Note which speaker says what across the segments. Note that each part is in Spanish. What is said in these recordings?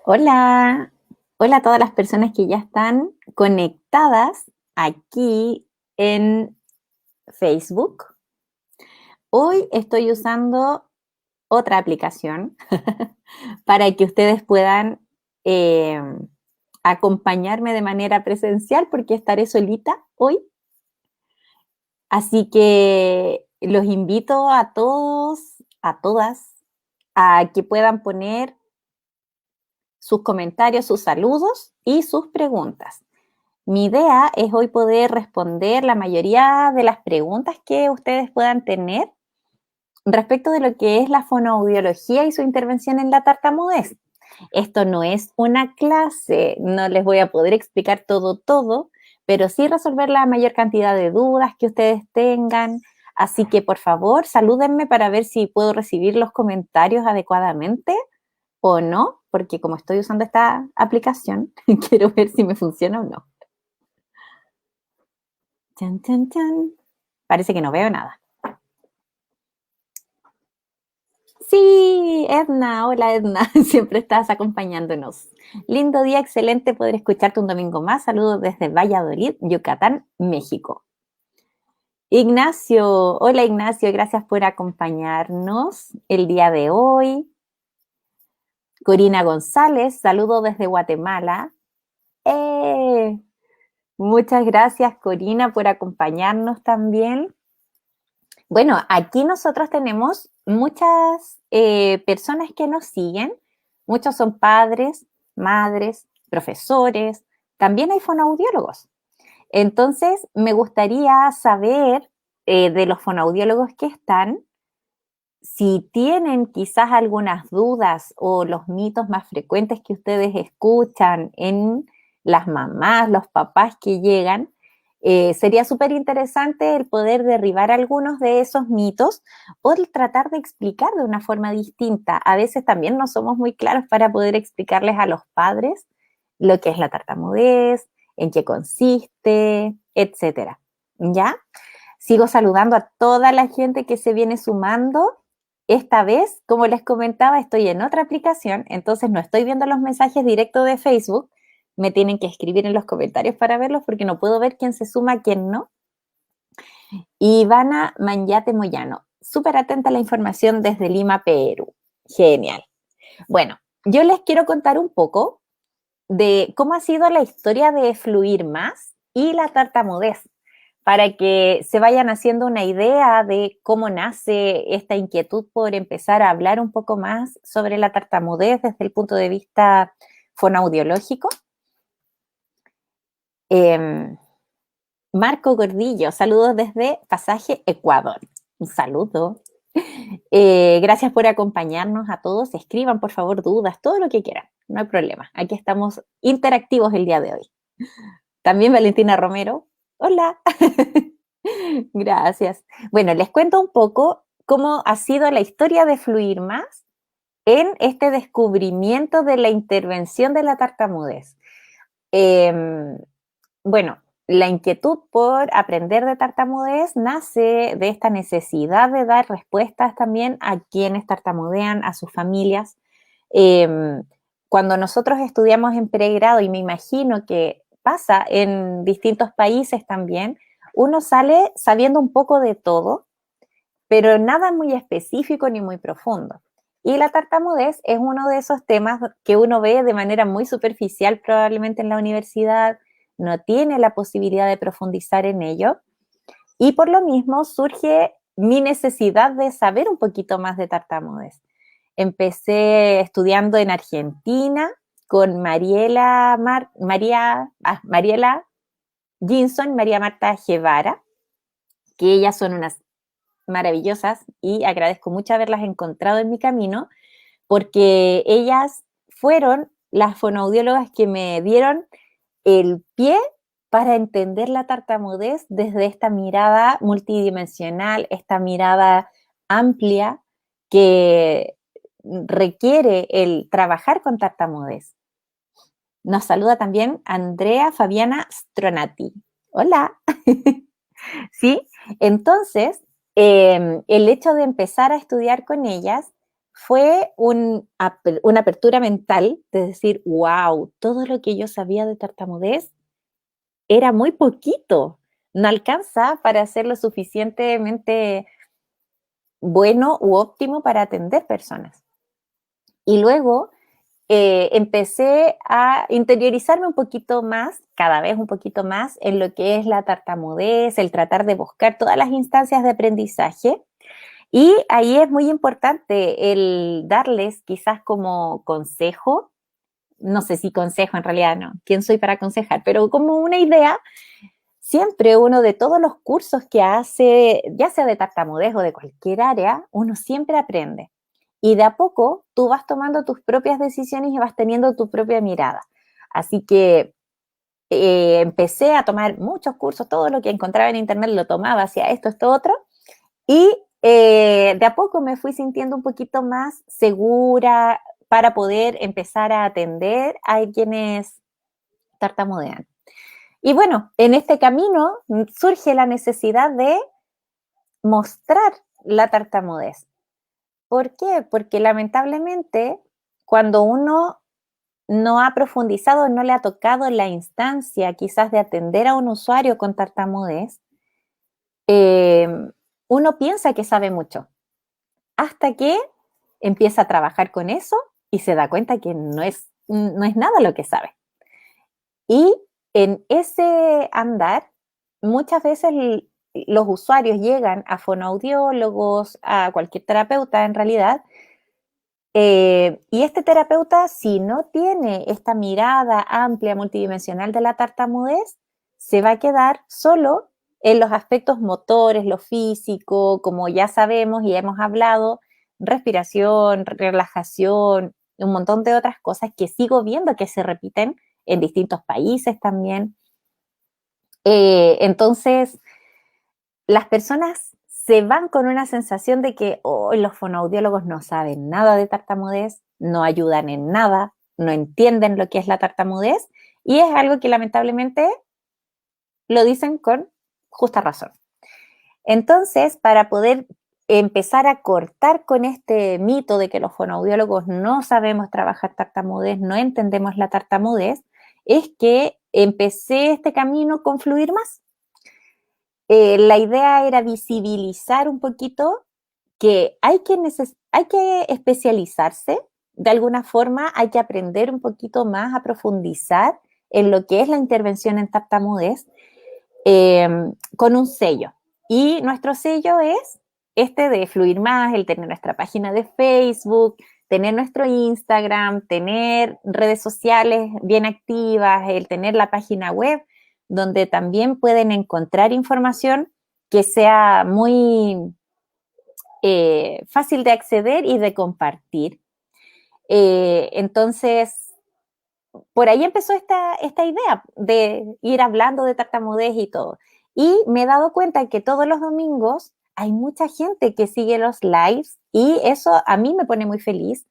Speaker 1: Hola, hola a todas las personas que ya están conectadas aquí en Facebook. Hoy estoy usando otra aplicación para que ustedes puedan eh, acompañarme de manera presencial porque estaré solita hoy. Así que los invito a todos, a todas, a que puedan poner sus comentarios, sus saludos y sus preguntas. Mi idea es hoy poder responder la mayoría de las preguntas que ustedes puedan tener respecto de lo que es la fonoaudiología y su intervención en la tartamudez. Esto no es una clase, no les voy a poder explicar todo, pero sí resolver la mayor cantidad de dudas que ustedes tengan. Así que por favor, salúdenme para ver si puedo recibir los comentarios adecuadamente o no, porque como estoy usando esta aplicación, quiero ver si me funciona o no. Chan, chan, chan. Parece que no veo nada. Sí, Edna, hola Edna, siempre estás acompañándonos. Lindo día, excelente poder escucharte un domingo más. Saludos desde Valladolid, Yucatán, México. Ignacio, hola Ignacio, gracias por acompañarnos el día de hoy. Corina González, saludo desde Guatemala. ¡Eh! Muchas gracias Corina por acompañarnos también. Bueno, aquí nosotros tenemos muchas personas que nos siguen, muchos son padres, madres, profesores, también hay fonoaudiólogos. Entonces, me gustaría saber de los fonoaudiólogos que están, si tienen quizás algunas dudas o los mitos más frecuentes que ustedes escuchan en las mamás, los papás que llegan. Sería súper interesante el poder derribar algunos de esos mitos o el tratar de explicar de una forma distinta. A veces también no somos muy claros para poder explicarles a los padres lo que es la tartamudez, en qué consiste, etcétera. ¿Ya? Sigo saludando a toda la gente que se viene sumando. Esta vez, como les comentaba, estoy en otra aplicación, entonces no estoy viendo los mensajes directos de Facebook. Me tienen que escribir en los comentarios para verlos porque no puedo ver quién se suma, quién no. Ivana Manyate Moyano, súper atenta a la información desde Lima, Perú. Genial. Bueno, yo les quiero contar un poco de cómo ha sido la historia de Fluir Más y la tartamudez, para que se vayan haciendo una idea de cómo nace esta inquietud por empezar a hablar un poco más sobre la tartamudez desde el punto de vista fonoaudiológico. Eh, Marco Gordillo, saludos desde Pasaje, Ecuador. Un saludo. Gracias por acompañarnos a todos. Escriban, por favor, dudas, todo lo que quieran. No hay problema. Aquí estamos interactivos el día de hoy. También Valentina Romero. Hola. Gracias. Bueno, les cuento un poco cómo ha sido la historia de Fluir Más en este descubrimiento de la intervención de la tartamudez. Eh, bueno, la inquietud por aprender de tartamudez nace de esta necesidad de dar respuestas también a quienes tartamudean, a sus familias. Eh, Cuando nosotros estudiamos en pregrado, y me imagino que pasa en distintos países también, uno sale sabiendo un poco de todo, pero nada muy específico ni muy profundo. Y la tartamudez es uno de esos temas que uno ve de manera muy superficial probablemente en la universidad, no tiene la posibilidad de profundizar en ello, y por lo mismo surge mi necesidad de saber un poquito más de tartamudez. Empecé estudiando en Argentina con Mariela Ginson y María Marta Guevara, que ellas son unas maravillosas y agradezco mucho haberlas encontrado en mi camino porque ellas fueron las fonoaudiólogas que me dieron el pie para entender la tartamudez desde esta mirada multidimensional, esta mirada amplia que requiere el trabajar con tartamudez. Nos saluda también Andrea Fabiana Stronati. Hola. ¿Sí? Entonces, el hecho de empezar a estudiar con ellas fue una apertura mental de decir, wow, todo lo que yo sabía de tartamudez era muy poquito, no alcanza para ser lo suficientemente bueno u óptimo para atender personas. Y luego empecé a interiorizarme un poquito más, cada vez un poquito más, en lo que es la tartamudez, el tratar de buscar todas las instancias de aprendizaje. Y ahí es muy importante el darles quizás como consejo, no sé si consejo en realidad no, quién soy para aconsejar, pero como una idea, siempre uno de todos los cursos que hace, ya sea de tartamudez o de cualquier área, uno siempre aprende. Y de a poco tú vas tomando tus propias decisiones y vas teniendo tu propia mirada. Así que empecé a tomar muchos cursos, todo lo que encontraba en internet lo tomaba, hacía esto, esto, otro, y de a poco me fui sintiendo un poquito más segura para poder empezar a atender a quienes tartamudean. Y bueno, en este camino surge la necesidad de mostrar la tartamudez. ¿Por qué? Porque lamentablemente cuando uno no ha profundizado, no le ha tocado la instancia quizás de atender a un usuario con tartamudez, eh, uno piensa que sabe mucho, hasta que empieza a trabajar con eso y se da cuenta que no es nada lo que sabe. Y en ese andar, muchas veces los usuarios llegan a fonoaudiólogos, a cualquier terapeuta en realidad, y este terapeuta, si no tiene esta mirada amplia, multidimensional de la tartamudez, se va a quedar solo en los aspectos motores, lo físico, como ya sabemos y hemos hablado, respiración, relajación, un montón de otras cosas que sigo viendo que se repiten en distintos países también. Entonces, las personas se van con una sensación de que oh, los fonoaudiólogos no saben nada de tartamudez, no ayudan en nada, no entienden lo que es la tartamudez, y es algo que lamentablemente lo dicen con justa razón. Entonces, para poder empezar a cortar con este mito de que los fonoaudiólogos no sabemos trabajar tartamudez, no entendemos la tartamudez, es que empecé este camino con Fluir Más. La idea era visibilizar un poquito que hay que especializarse de alguna forma, hay que aprender un poquito más a profundizar en lo que es la intervención en tartamudez eh, con un sello. Y nuestro sello es este de Fluir Más, el tener nuestra página de Facebook, tener nuestro Instagram, tener redes sociales bien activas, el tener la página web, donde también pueden encontrar información que sea muy fácil de acceder y de compartir. Entonces, por ahí empezó esta idea de ir hablando de tartamudez y todo. Y me he dado cuenta que todos los domingos hay mucha gente que sigue los lives y eso a mí me pone muy feliz,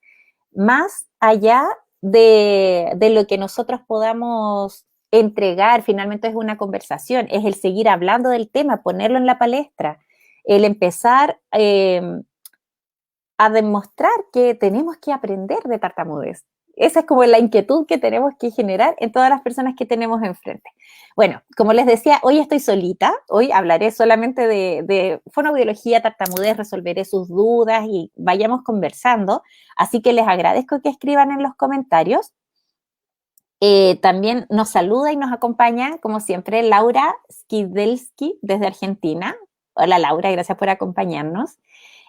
Speaker 1: más allá de lo que nosotros podamos entregar, finalmente es una conversación, es el seguir hablando del tema, ponerlo en la palestra, el empezar a demostrar que tenemos que aprender de tartamudez. Esa es como la inquietud que tenemos que generar en todas las personas que tenemos enfrente. Bueno, como les decía, hoy estoy solita, hoy hablaré solamente de fonoaudiología, tartamudez, resolveré sus dudas y vayamos conversando, así que les agradezco que escriban en los comentarios. También nos saluda y nos acompaña, como siempre, Laura Skidelski desde Argentina. Hola Laura, gracias por acompañarnos.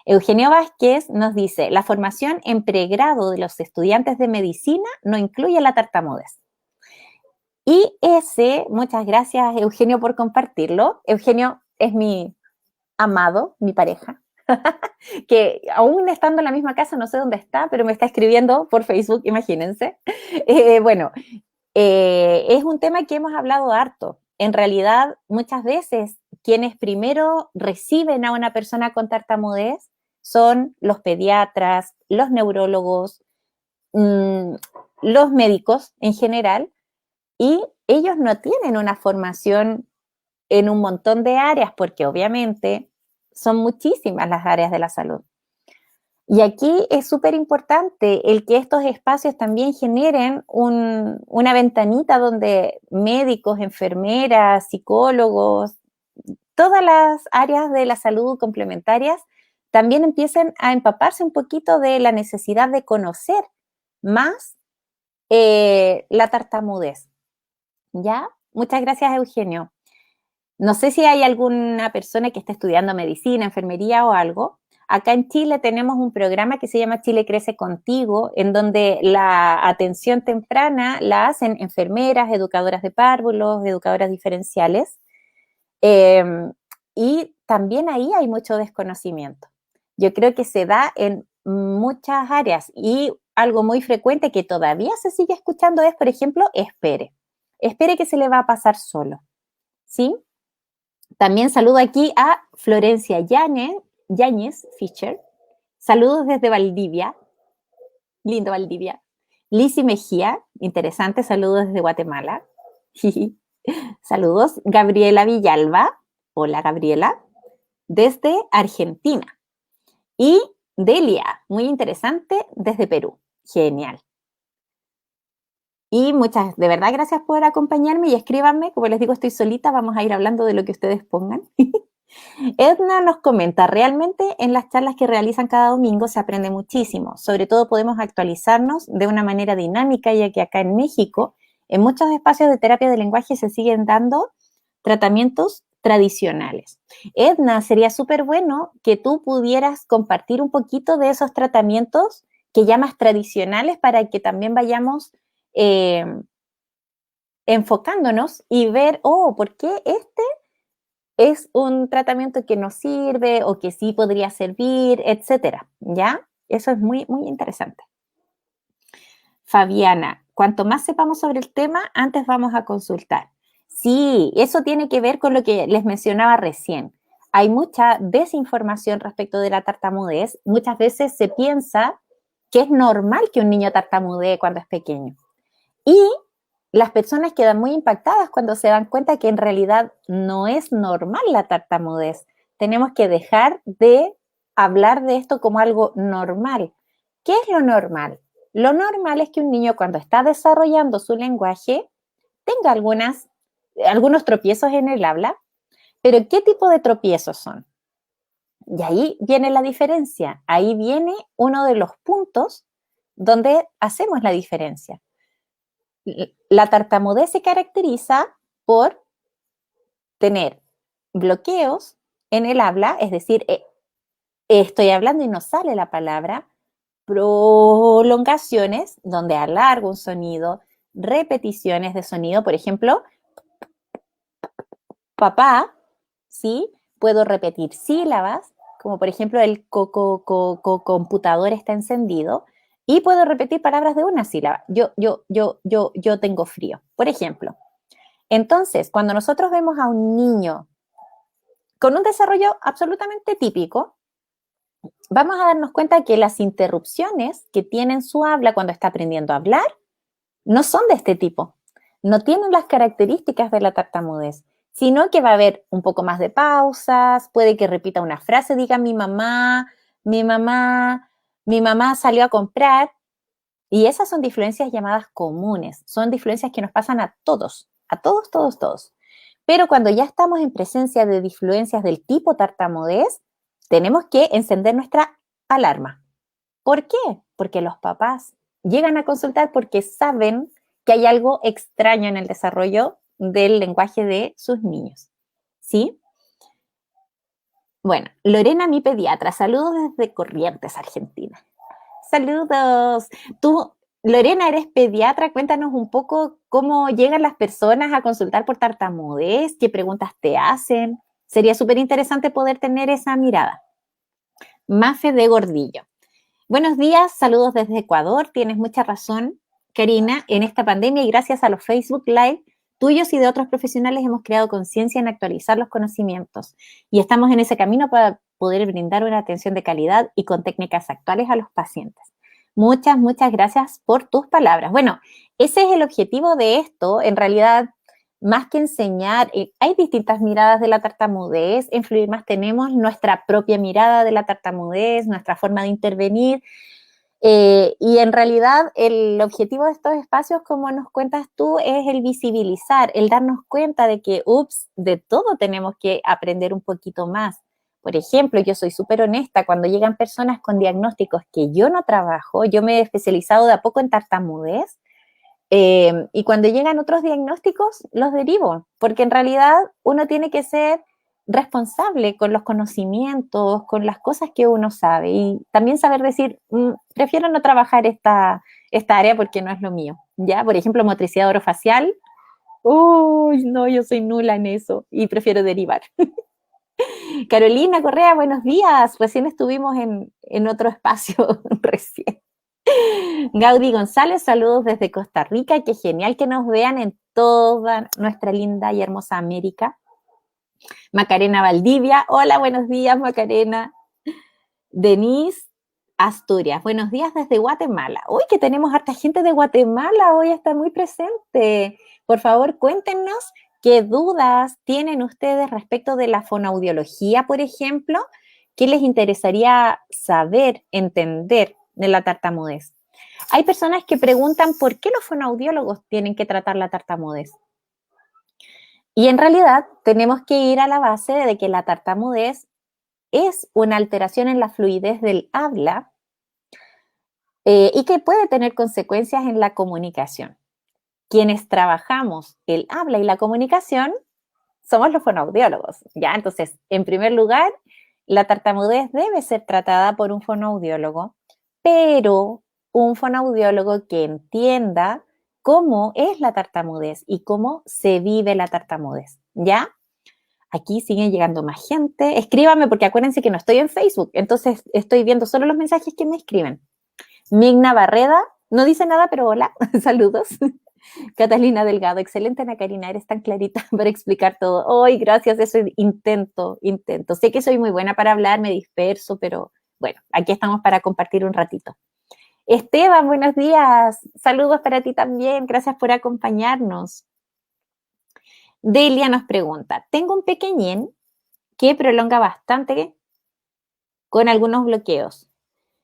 Speaker 1: Eugenio Vázquez nos dice, la formación en pregrado de los estudiantes de medicina no incluye la tartamudez. Y muchas gracias Eugenio por compartirlo. Eugenio es mi amado, mi pareja, que aún estando en la misma casa, no sé dónde está, pero me está escribiendo por Facebook, imagínense. Bueno, es un tema que hemos hablado harto. En realidad, muchas veces quienes primero reciben a una persona con tartamudez son los pediatras, los neurólogos, los médicos en general, y ellos no tienen una formación en un montón de áreas, porque obviamente son muchísimas las áreas de la salud. Y aquí es súper importante el que estos espacios también generen una ventanita donde médicos, enfermeras, psicólogos, todas las áreas de la salud complementarias también empiecen a empaparse un poquito de la necesidad de conocer más la tartamudez. ¿Ya? Muchas gracias, Eugenio. No sé si hay alguna persona que esté estudiando medicina, enfermería o algo. Acá en Chile tenemos un programa que se llama Chile Crece Contigo, en donde la atención temprana la hacen enfermeras, educadoras de párvulos, educadoras diferenciales. Eh, y también ahí hay mucho desconocimiento. Yo creo que se da en muchas áreas y algo muy frecuente que todavía se sigue escuchando es, por ejemplo, espere. Espere que se le va a pasar solo. ¿Sí? También saludo aquí a Florencia Yáñez Fischer. Saludos desde Valdivia. Lindo Valdivia. Lizzy Mejía, interesante, saludos desde Guatemala. Saludos. Gabriela Villalba. Hola, Gabriela. Desde Argentina. Y Delia, muy interesante, desde Perú. Genial. Y muchas, de verdad, gracias por acompañarme y escríbanme. Como les digo, estoy solita, vamos a ir hablando de lo que ustedes pongan. Edna nos comenta, realmente en las charlas que realizan cada domingo se aprende muchísimo. Sobre todo podemos actualizarnos de una manera dinámica, ya que acá en México, en muchos espacios de terapia de lenguaje se siguen dando tratamientos tradicionales. Edna, sería súper bueno que tú pudieras compartir un poquito de esos tratamientos que llamas tradicionales para que también vayamos eh, enfocándonos y ver, oh, ¿por qué este es un tratamiento que nos sirve o que sí podría servir, etcétera? ¿Ya? Eso es muy, muy interesante. Fabiana, cuanto más sepamos sobre el tema, antes vamos a consultar. Sí, eso tiene que ver con lo que les mencionaba recién. Hay mucha desinformación respecto de la tartamudez. Muchas veces se piensa que es normal que un niño tartamudee cuando es pequeño. Y las personas quedan muy impactadas cuando se dan cuenta que en realidad no es normal la tartamudez. Tenemos que dejar de hablar de esto como algo normal. ¿Qué es lo normal? Lo normal es que un niño cuando está desarrollando su lenguaje tenga algunos tropiezos en el habla, pero ¿qué tipo de tropiezos son? Y ahí viene la diferencia, ahí viene uno de los puntos donde hacemos la diferencia. La tartamudez se caracteriza por tener bloqueos en el habla, es decir, estoy hablando y no sale la palabra, prolongaciones donde alargo un sonido, repeticiones de sonido, por ejemplo, papá, ¿sí? Puedo repetir sílabas, como por ejemplo el computador está encendido, y puedo repetir palabras de una sílaba. Yo tengo frío, por ejemplo. Entonces, cuando nosotros vemos a un niño con un desarrollo absolutamente típico, vamos a darnos cuenta que las interrupciones que tiene en su habla cuando está aprendiendo a hablar no son de este tipo, no tienen las características de la tartamudez, sino que va a haber un poco más de pausas, puede que repita una frase, diga mi mamá, mi mamá, mi mamá salió a comprar, y esas son difluencias llamadas comunes, son difluencias que nos pasan a todos, todos. Pero cuando ya estamos en presencia de difluencias del tipo tartamudez, tenemos que encender nuestra alarma. ¿Por qué? Porque los papás llegan a consultar porque saben que hay algo extraño en el desarrollo del lenguaje de sus niños. ¿Sí? Bueno, Lorena, mi pediatra, saludos desde Corrientes, Argentina. Saludos. Tú, Lorena, eres pediatra, cuéntanos un poco cómo llegan las personas a consultar por tartamudez, qué preguntas te hacen. Sería súper interesante poder tener esa mirada. Mafe de Gordillo. Buenos días, saludos desde Ecuador. Tienes mucha razón, Karina. En esta pandemia y gracias a los Facebook Live tuyos y de otros profesionales hemos creado conciencia en actualizar los conocimientos y estamos en ese camino para poder brindar una atención de calidad y con técnicas actuales a los pacientes. Muchas, muchas gracias por tus palabras. Bueno, ese es el objetivo de esto. En realidad, más que enseñar, hay distintas miradas de la tartamudez. En Fluir Más tenemos nuestra propia mirada de la tartamudez, nuestra forma de intervenir. Y en realidad el objetivo de estos espacios, como nos cuentas tú, es el visibilizar, el darnos cuenta de que, ups, de todo tenemos que aprender un poquito más. Por ejemplo, yo soy súper honesta, cuando llegan personas con diagnósticos que yo no trabajo, yo me he especializado de a poco en tartamudez, y cuando llegan otros diagnósticos, los derivo, porque en realidad uno tiene que ser responsable con los conocimientos, con las cosas que uno sabe y también saber decir, prefiero no trabajar esta área porque no es lo mío, ¿ya? Por ejemplo, motricidad orofacial, uy, no, yo soy nula en eso y prefiero derivar. Carolina Correa, buenos días, recién estuvimos en otro espacio, recién. Gaudí González, saludos desde Costa Rica, qué genial que nos vean en toda nuestra linda y hermosa América. Macarena Valdivia, hola, buenos días Macarena. Denise Asturias, buenos días desde Guatemala. Hoy que tenemos harta gente de Guatemala, hoy está muy presente. Por favor, cuéntenos qué dudas tienen ustedes respecto de la fonoaudiología, por ejemplo, qué les interesaría saber, entender de la tartamudez. Hay personas que preguntan por qué los fonoaudiólogos tienen que tratar la tartamudez. Y en realidad tenemos que ir a la base de que la tartamudez es una alteración en la fluidez del habla y que puede tener consecuencias en la comunicación. Quienes trabajamos el habla y la comunicación somos los fonoaudiólogos, ¿ya? Entonces, en primer lugar, la tartamudez debe ser tratada por un fonoaudiólogo, pero un fonoaudiólogo que entienda cómo es la tartamudez y cómo se vive la tartamudez, ¿ya? Aquí sigue llegando más gente. Escríbame porque acuérdense que no estoy en Facebook, entonces estoy viendo solo los mensajes que me escriben. Migna Barreda, no dice nada, pero hola, saludos. Catalina Delgado, excelente Ana Karina, eres tan clarita para explicar todo. Ay, gracias, eso intento. Sé que soy muy buena para hablar, me disperso, pero bueno, aquí estamos para compartir un ratito. Esteban, buenos días, saludos para ti también, gracias por acompañarnos. Delia nos pregunta, tengo un pequeñín que prolonga bastante con algunos bloqueos.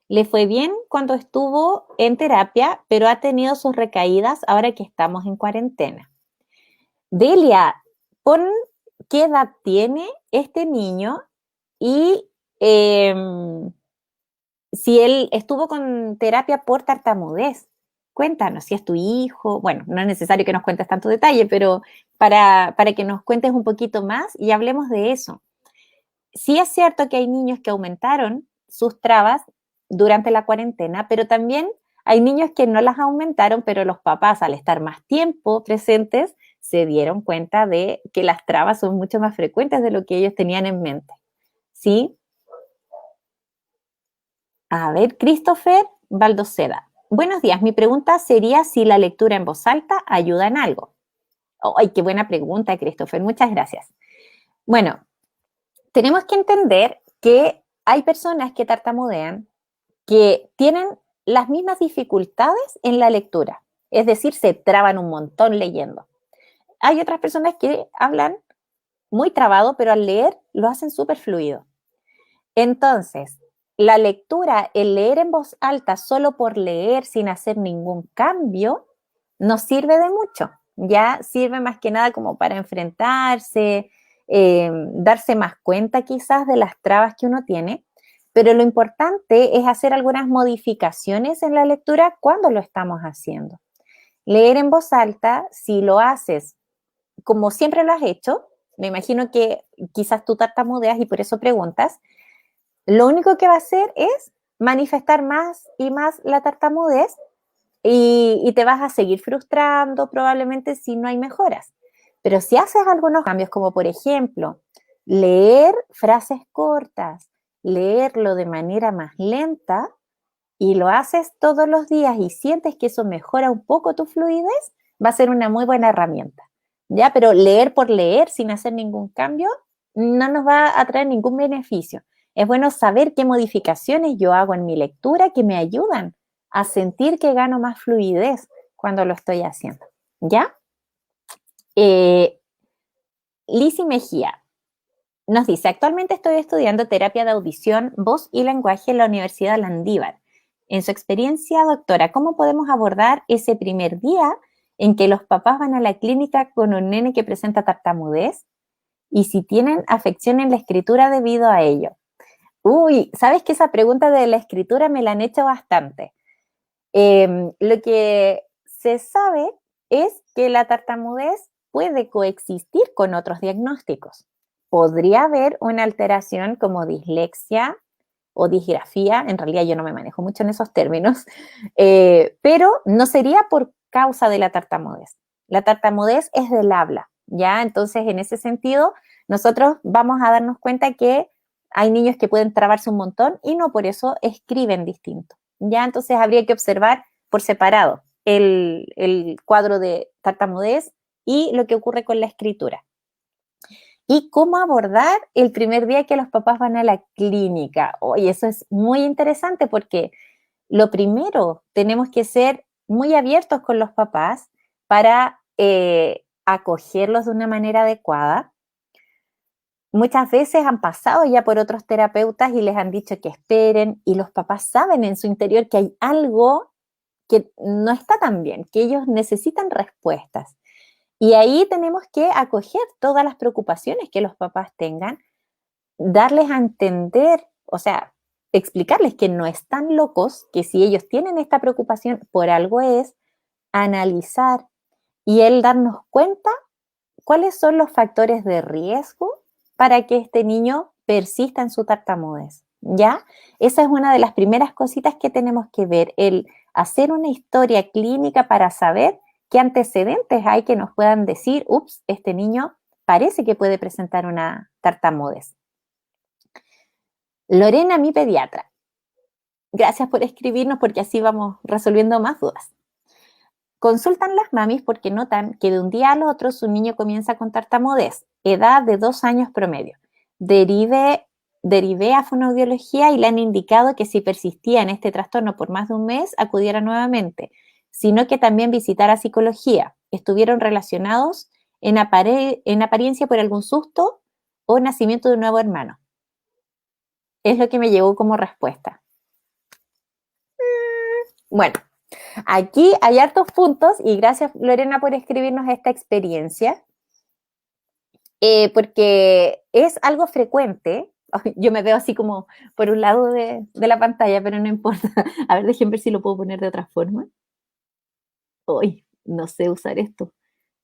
Speaker 1: Le fue bien cuando estuvo en terapia, pero ha tenido sus recaídas ahora que estamos en cuarentena. Delia, pon qué edad tiene este niño y si él estuvo con terapia por tartamudez. Cuéntanos si es tu hijo. Bueno, no es necesario que nos cuentes tanto detalle, pero para que nos cuentes un poquito más y hablemos de eso. Sí es cierto que hay niños que aumentaron sus trabas durante la cuarentena, pero también hay niños que no las aumentaron, pero los papás, al estar más tiempo presentes, se dieron cuenta de que las trabas son mucho más frecuentes de lo que ellos tenían en mente. ¿Sí? A ver, Christopher Baldoceda. Buenos días, mi pregunta sería si la lectura en voz alta ayuda en algo. ¡Ay, qué buena pregunta, Christopher! Muchas gracias. Bueno, tenemos que entender que hay personas que tartamudean que tienen las mismas dificultades en la lectura, es decir, se traban un montón leyendo. Hay otras personas que hablan muy trabado, pero al leer lo hacen súper fluido. Entonces, la lectura, el leer en voz alta solo por leer sin hacer ningún cambio, no sirve de mucho. Ya sirve más que nada como para enfrentarse, darse más cuenta quizás de las trabas que uno tiene, pero lo importante es hacer algunas modificaciones en la lectura cuando lo estamos haciendo. Leer en voz alta, si lo haces como siempre lo has hecho, me imagino que quizás tú tartamudeas y por eso preguntas, lo único que va a hacer es manifestar más y más la tartamudez y te vas a seguir frustrando probablemente si no hay mejoras. Pero si haces algunos cambios, como por ejemplo, leer frases cortas, leerlo de manera más lenta y lo haces todos los días y sientes que eso mejora un poco tu fluidez, va a ser una muy buena herramienta. ¿Ya? Pero leer por leer sin hacer ningún cambio no nos va a traer ningún beneficio. Es bueno saber qué modificaciones yo hago en mi lectura que me ayudan a sentir que gano más fluidez cuando lo estoy haciendo. ¿Ya? Lizzy Mejía nos dice, actualmente estoy estudiando terapia de audición, voz y lenguaje en la Universidad Landívar. En su experiencia, doctora, ¿cómo podemos abordar ese primer día en que los papás van a la clínica con un nene que presenta tartamudez y si tienen afección en la escritura debido a ello? Uy, sabes que esa pregunta de la escritura me la han hecho bastante. Lo que se sabe es que la tartamudez puede coexistir con otros diagnósticos. Podría haber una alteración como dislexia o disgrafía, en realidad yo no me manejo mucho en esos términos, pero no sería por causa de la tartamudez. La tartamudez es del habla, ¿ya? Entonces, en ese sentido, nosotros vamos a darnos cuenta que hay niños que pueden trabarse un montón y no por eso escriben distinto, ¿ya? Entonces, habría que observar por separado el cuadro de tartamudez y lo que ocurre con la escritura. Y cómo abordar el primer día que los papás van a la clínica. Oye, eso es muy interesante porque lo primero, tenemos que ser muy abiertos con los papás para acogerlos de una manera adecuada. Muchas veces han pasado ya por otros terapeutas y les han dicho que esperen y los papás saben en su interior que hay algo que no está tan bien, que ellos necesitan respuestas. Y ahí tenemos que acoger todas las preocupaciones que los papás tengan, darles a entender, o sea, explicarles que no están locos, que si ellos tienen esta preocupación, por algo es, analizar y el darnos cuenta cuáles son los factores de riesgo para que este niño persista en su tartamudez, ¿ya? Esa es una de las primeras cositas que tenemos que ver, el hacer una historia clínica para saber qué antecedentes hay que nos puedan decir, ups, este niño parece que puede presentar una tartamudez. Lorena, mi pediatra. Gracias por escribirnos porque así vamos resolviendo más dudas. Consultan las mamis porque notan que de un día al otro su niño comienza con tartamudez, edad de 2 años promedio. Derivé a fonoaudiología y le han indicado que si persistía en este trastorno por más de un mes, acudiera nuevamente, sino que también visitara psicología. Estuvieron relacionados en apariencia por algún susto o nacimiento de un nuevo hermano. Es lo que me llegó como respuesta. Bueno, aquí hay hartos puntos y gracias Lorena por escribirnos esta experiencia, porque es algo frecuente. Yo me veo así como por un lado de la pantalla, pero no importa. A ver, déjenme ver si lo puedo poner de otra forma. Uy, no sé usar esto.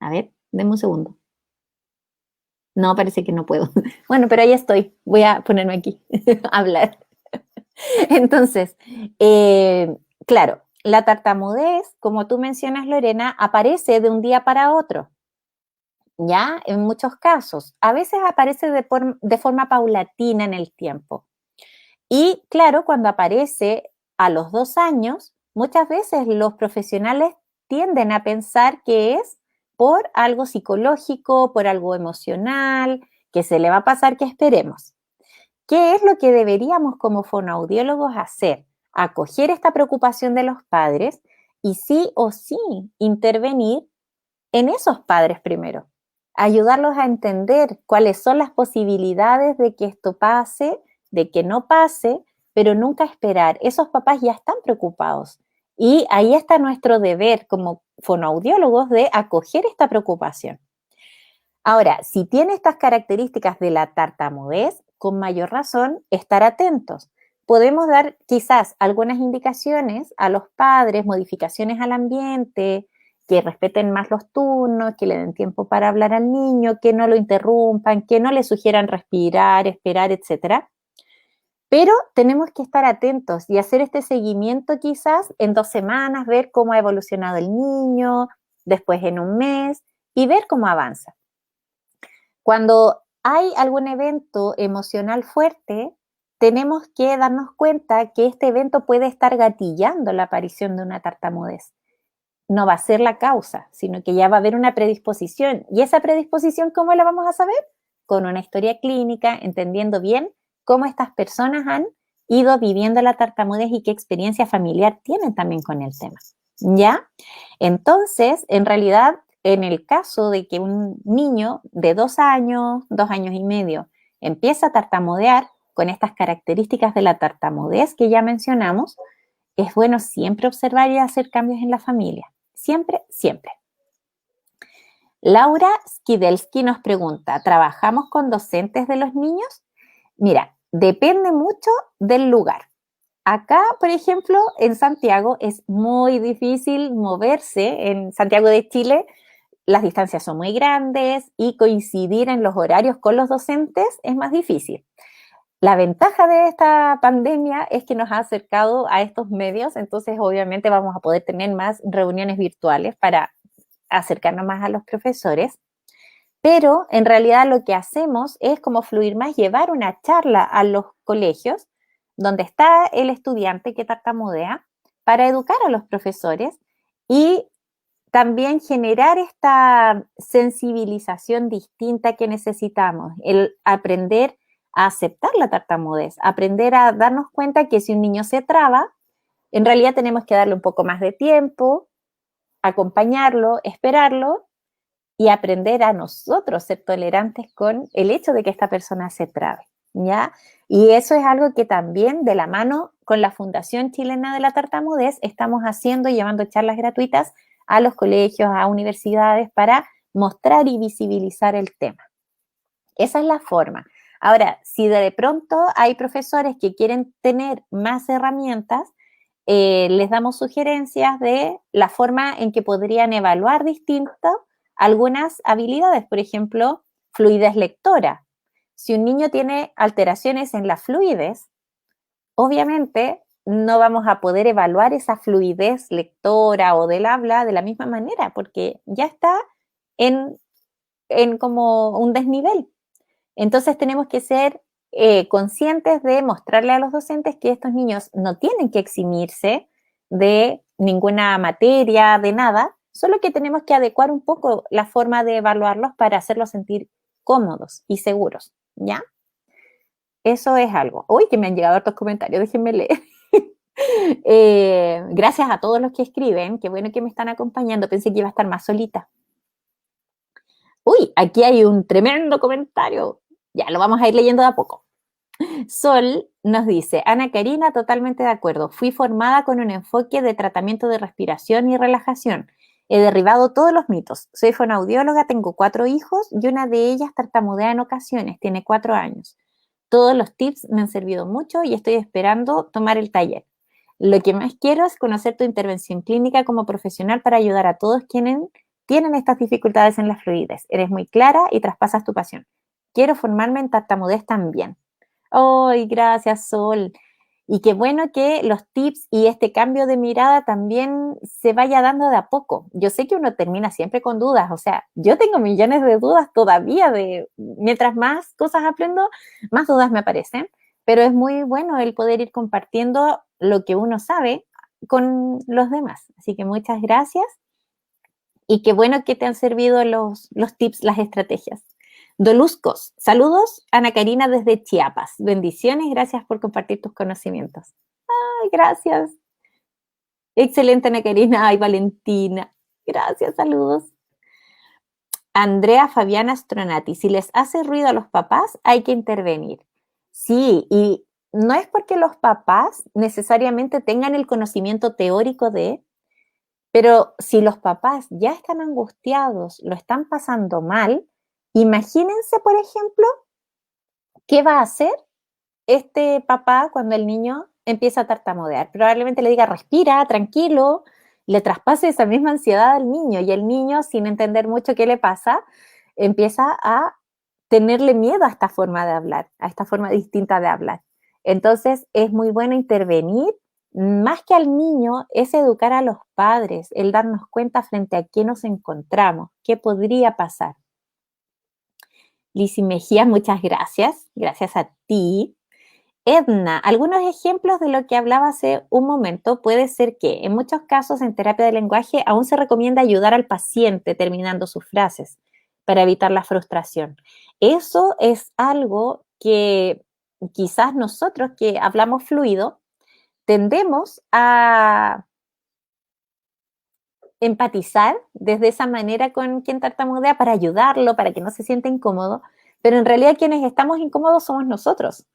Speaker 1: A ver, denme un segundo. No, parece que no puedo. Bueno, pero ahí estoy. Voy a ponerme aquí a hablar. Entonces, claro, la tartamudez, como tú mencionas, Lorena, aparece de un día para otro, ¿ya? En muchos casos. A veces aparece de forma paulatina en el tiempo. Y claro, cuando aparece a los 2 años, muchas veces los profesionales tienden a pensar que es por algo psicológico, por algo emocional, que se le va a pasar, que esperemos. ¿Qué es lo que deberíamos como fonoaudiólogos hacer? Acoger esta preocupación de los padres y sí o sí intervenir en esos padres primero. Ayudarlos a entender cuáles son las posibilidades de que esto pase, de que no pase, pero nunca esperar. Esos papás ya están preocupados y ahí está nuestro deber como fonoaudiólogos de acoger esta preocupación. Ahora, si tiene estas características de la tartamudez, con mayor razón, estar atentos. Podemos dar quizás algunas indicaciones a los padres, modificaciones al ambiente, que respeten más los turnos, que le den tiempo para hablar al niño, que no lo interrumpan, que no le sugieran respirar, esperar, etcétera. Pero tenemos que estar atentos y hacer este seguimiento quizás en 2 semanas, ver cómo ha evolucionado el niño, después en un mes y ver cómo avanza. Cuando hay algún evento emocional fuerte, tenemos que darnos cuenta que este evento puede estar gatillando la aparición de una tartamudez. No va a ser la causa, sino que ya va a haber una predisposición. ¿Y esa predisposición cómo la vamos a saber? Con una historia clínica, entendiendo bien cómo estas personas han ido viviendo la tartamudez y qué experiencia familiar tienen también con el tema. ¿Ya? Entonces, en realidad, en el caso de que un niño de 2 años, 2 años y medio, empieza a tartamudear con estas características de la tartamudez que ya mencionamos, es bueno siempre observar y hacer cambios en la familia. Siempre, siempre. Laura Skidelsky nos pregunta, ¿trabajamos con docentes de los niños? Mira, depende mucho del lugar. Acá, por ejemplo, en Santiago es muy difícil moverse. En Santiago de Chile las distancias son muy grandes y coincidir en los horarios con los docentes es más difícil. La ventaja de esta pandemia es que nos ha acercado a estos medios, entonces obviamente vamos a poder tener más reuniones virtuales para acercarnos más a los profesores, pero en realidad lo que hacemos es como fluir más, llevar una charla a los colegios donde está el estudiante que tartamudea para educar a los profesores y también generar esta sensibilización distinta que necesitamos, el aprender a aceptar la tartamudez, aprender a darnos cuenta que si un niño se traba, en realidad tenemos que darle un poco más de tiempo, acompañarlo, esperarlo y aprender a nosotros ser tolerantes con el hecho de que esta persona se trabe, ¿ya? Y eso es algo que también de la mano con la Fundación Chilena de la Tartamudez estamos haciendo, llevando charlas gratuitas a los colegios, a universidades para mostrar y visibilizar el tema. Esa es la forma. Ahora, si de pronto hay profesores que quieren tener más herramientas, les damos sugerencias de la forma en que podrían evaluar distinto algunas habilidades, por ejemplo, fluidez lectora. Si un niño tiene alteraciones en la fluidez, obviamente no vamos a poder evaluar esa fluidez lectora o del habla de la misma manera, porque ya está en como un desnivel. Entonces tenemos que ser conscientes de mostrarle a los docentes que estos niños no tienen que eximirse de ninguna materia, de nada, solo que tenemos que adecuar un poco la forma de evaluarlos para hacerlos sentir cómodos y seguros, ¿ya? Eso es algo. Uy, que me han llegado hartos comentarios, déjenme leer. Gracias a todos los que escriben, qué bueno que me están acompañando, pensé que iba a estar más solita. Uy, aquí hay un tremendo comentario. Ya, lo vamos a ir leyendo de a poco. Sol nos dice, Ana Karina, totalmente de acuerdo. Fui formada con un enfoque de tratamiento de respiración y relajación. He derribado todos los mitos. Soy fonoaudióloga, tengo 4 hijos y una de ellas tartamudea en ocasiones, tiene 4 años. Todos los tips me han servido mucho y estoy esperando tomar el taller. Lo que más quiero es conocer tu intervención clínica como profesional para ayudar a todos quienes tienen estas dificultades en la fluidez. Eres muy clara y traspasas tu pasión. Quiero formarme en tartamudez también. ¡Ay, gracias, Sol! Y qué bueno que los tips y este cambio de mirada también se vaya dando de a poco. Yo sé que uno termina siempre con dudas, o sea, yo tengo millones de dudas todavía mientras más cosas aprendo, más dudas me aparecen, pero es muy bueno el poder ir compartiendo lo que uno sabe con los demás. Así que muchas gracias y qué bueno que te han servido los tips, las estrategias. Doluscos, saludos, Ana Karina desde Chiapas. Bendiciones, gracias por compartir tus conocimientos. Ay, gracias. Excelente, Ana Karina. Ay, Valentina. Gracias, saludos. Andrea Fabiana Stronati, si les hace ruido a los papás, hay que intervenir. Sí, y no es porque los papás necesariamente tengan el conocimiento teórico pero si los papás ya están angustiados, lo están pasando mal, imagínense, por ejemplo, ¿qué va a hacer este papá cuando el niño empieza a tartamudear? Probablemente le diga, respira, tranquilo, le traspase esa misma ansiedad al niño y el niño, sin entender mucho qué le pasa, empieza a tenerle miedo a esta forma de hablar, a esta forma distinta de hablar. Entonces, es muy bueno intervenir. Más que al niño, es educar a los padres, el darnos cuenta frente a qué nos encontramos, qué podría pasar. Lizzy Mejía, muchas gracias. Gracias a ti. Edna, algunos ejemplos de lo que hablaba hace un momento puede ser que en muchos casos en terapia de lenguaje aún se recomienda ayudar al paciente terminando sus frases para evitar la frustración. Eso es algo que quizás nosotros que hablamos fluido tendemos a empatizar desde esa manera con quien tartamudea para ayudarlo, para que no se sienta incómodo, pero en realidad quienes estamos incómodos somos nosotros.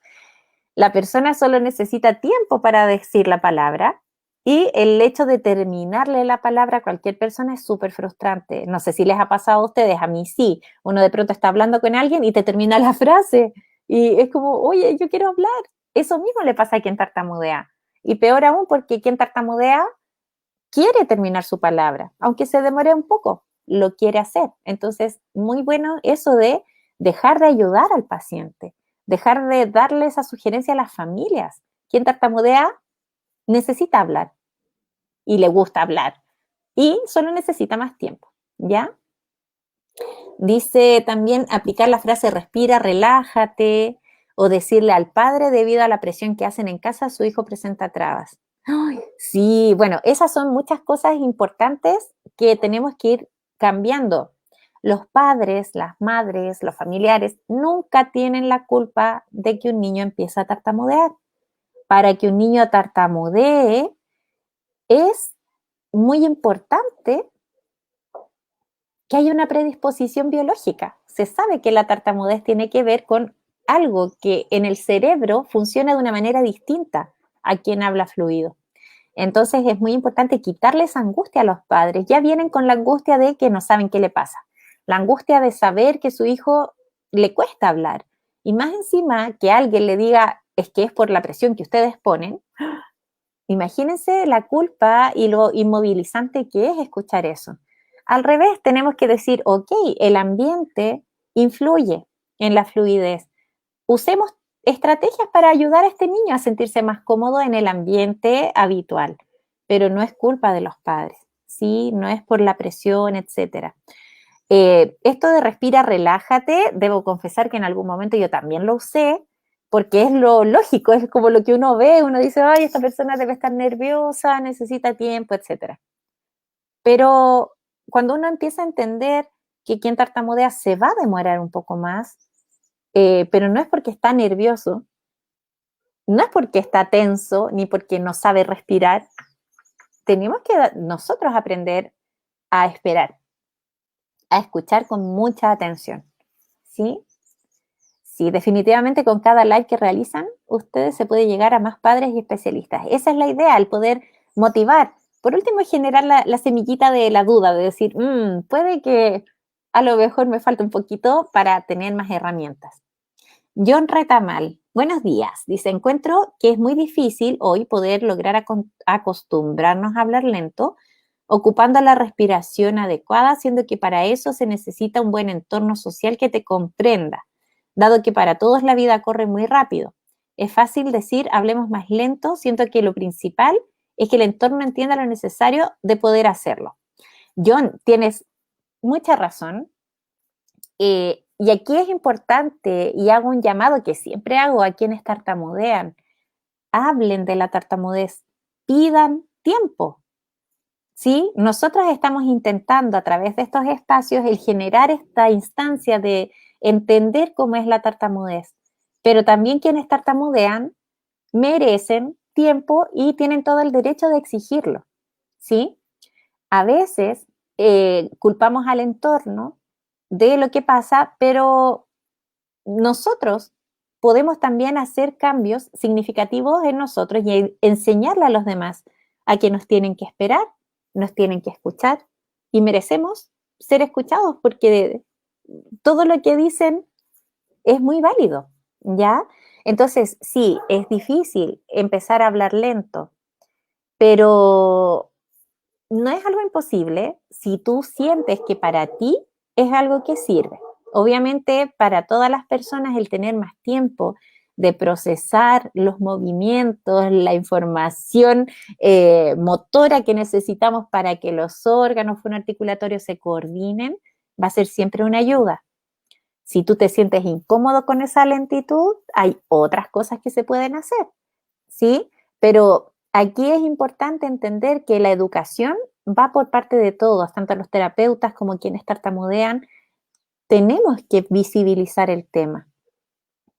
Speaker 1: La persona solo necesita tiempo para decir la palabra y el hecho de terminarle la palabra a cualquier persona es súper frustrante. No sé si les ha pasado a ustedes, a mí sí. Uno de pronto está hablando con alguien y te termina la frase y es como, oye, yo quiero hablar. Eso mismo le pasa a quien tartamudea. Y peor aún porque quien tartamudea quiere terminar su palabra, aunque se demore un poco, lo quiere hacer. Entonces, muy bueno eso de dejar de ayudar al paciente, dejar de darle esa sugerencia a las familias. Quien tartamudea necesita hablar y le gusta hablar y solo necesita más tiempo, ¿ya? Dice también aplicar la frase respira, relájate o decirle al padre debido a la presión que hacen en casa, su hijo presenta trabas. Ay, sí, bueno, esas son muchas cosas importantes que tenemos que ir cambiando. Los padres, las madres, los familiares nunca tienen la culpa de que un niño empiece a tartamudear. Para que un niño tartamudee es muy importante que hay una predisposición biológica. Se sabe que la tartamudez tiene que ver con algo que en el cerebro funciona de una manera distinta a quien habla fluido. Entonces es muy importante quitarles angustia a los padres. Ya vienen con la angustia de que no saben qué le pasa. La angustia de saber que su hijo le cuesta hablar. Y más encima que alguien le diga es que es por la presión que ustedes ponen. Imagínense la culpa y lo inmovilizante que es escuchar eso. Al revés, tenemos que decir, ok, el ambiente influye en la fluidez. Usemos estrategias para ayudar a este niño a sentirse más cómodo en el ambiente habitual, pero no es culpa de los padres, ¿sí? No es por la presión, etcétera. Esto de respira, relájate, debo confesar que en algún momento yo también lo usé, porque es lo lógico, es como lo que uno ve, uno dice, ay, esta persona debe estar nerviosa, necesita tiempo, etcétera. Pero cuando uno empieza a entender que quien tartamudea se va a demorar un poco más, pero no es porque está nervioso, no es porque está tenso, ni porque no sabe respirar, tenemos que nosotros aprender a esperar, a escuchar con mucha atención, ¿sí? Sí, definitivamente con cada live que realizan, ustedes se puede llegar a más padres y especialistas. Esa es la idea, el poder motivar. Por último, generar la semillita de la duda, de decir, puede que a lo mejor me falta un poquito para tener más herramientas. John Retamal, buenos días. Dice, encuentro que es muy difícil hoy poder lograr acostumbrarnos a hablar lento, ocupando la respiración adecuada, siendo que para eso se necesita un buen entorno social que te comprenda, dado que para todos la vida corre muy rápido. Es fácil decir, hablemos más lento, siento que lo principal es que el entorno entienda lo necesario de poder hacerlo. John, tienes mucha razón. Y aquí es importante, y hago un llamado que siempre hago a quienes tartamudean, hablen de la tartamudez, pidan tiempo, ¿sí? Nosotros estamos intentando a través de estos espacios el generar esta instancia de entender cómo es la tartamudez, pero también quienes tartamudean merecen tiempo y tienen todo el derecho de exigirlo, ¿sí? A veces culpamos al entorno de lo que pasa, pero nosotros podemos también hacer cambios significativos en nosotros y enseñarle a los demás a que nos tienen que esperar, nos tienen que escuchar y merecemos ser escuchados porque todo lo que dicen es muy válido, ¿ya? Entonces, sí, es difícil empezar a hablar lento, pero no es algo imposible si tú sientes que para ti es algo que sirve. Obviamente, para todas las personas, el tener más tiempo de procesar los movimientos, la información motora que necesitamos para que los órganos fonoarticulatorios se coordinen, va a ser siempre una ayuda. Si tú te sientes incómodo con esa lentitud, hay otras cosas que se pueden hacer, ¿sí? Pero aquí es importante entender que la educación va por parte de todos, tanto los terapeutas como quienes tartamudean, tenemos que visibilizar el tema,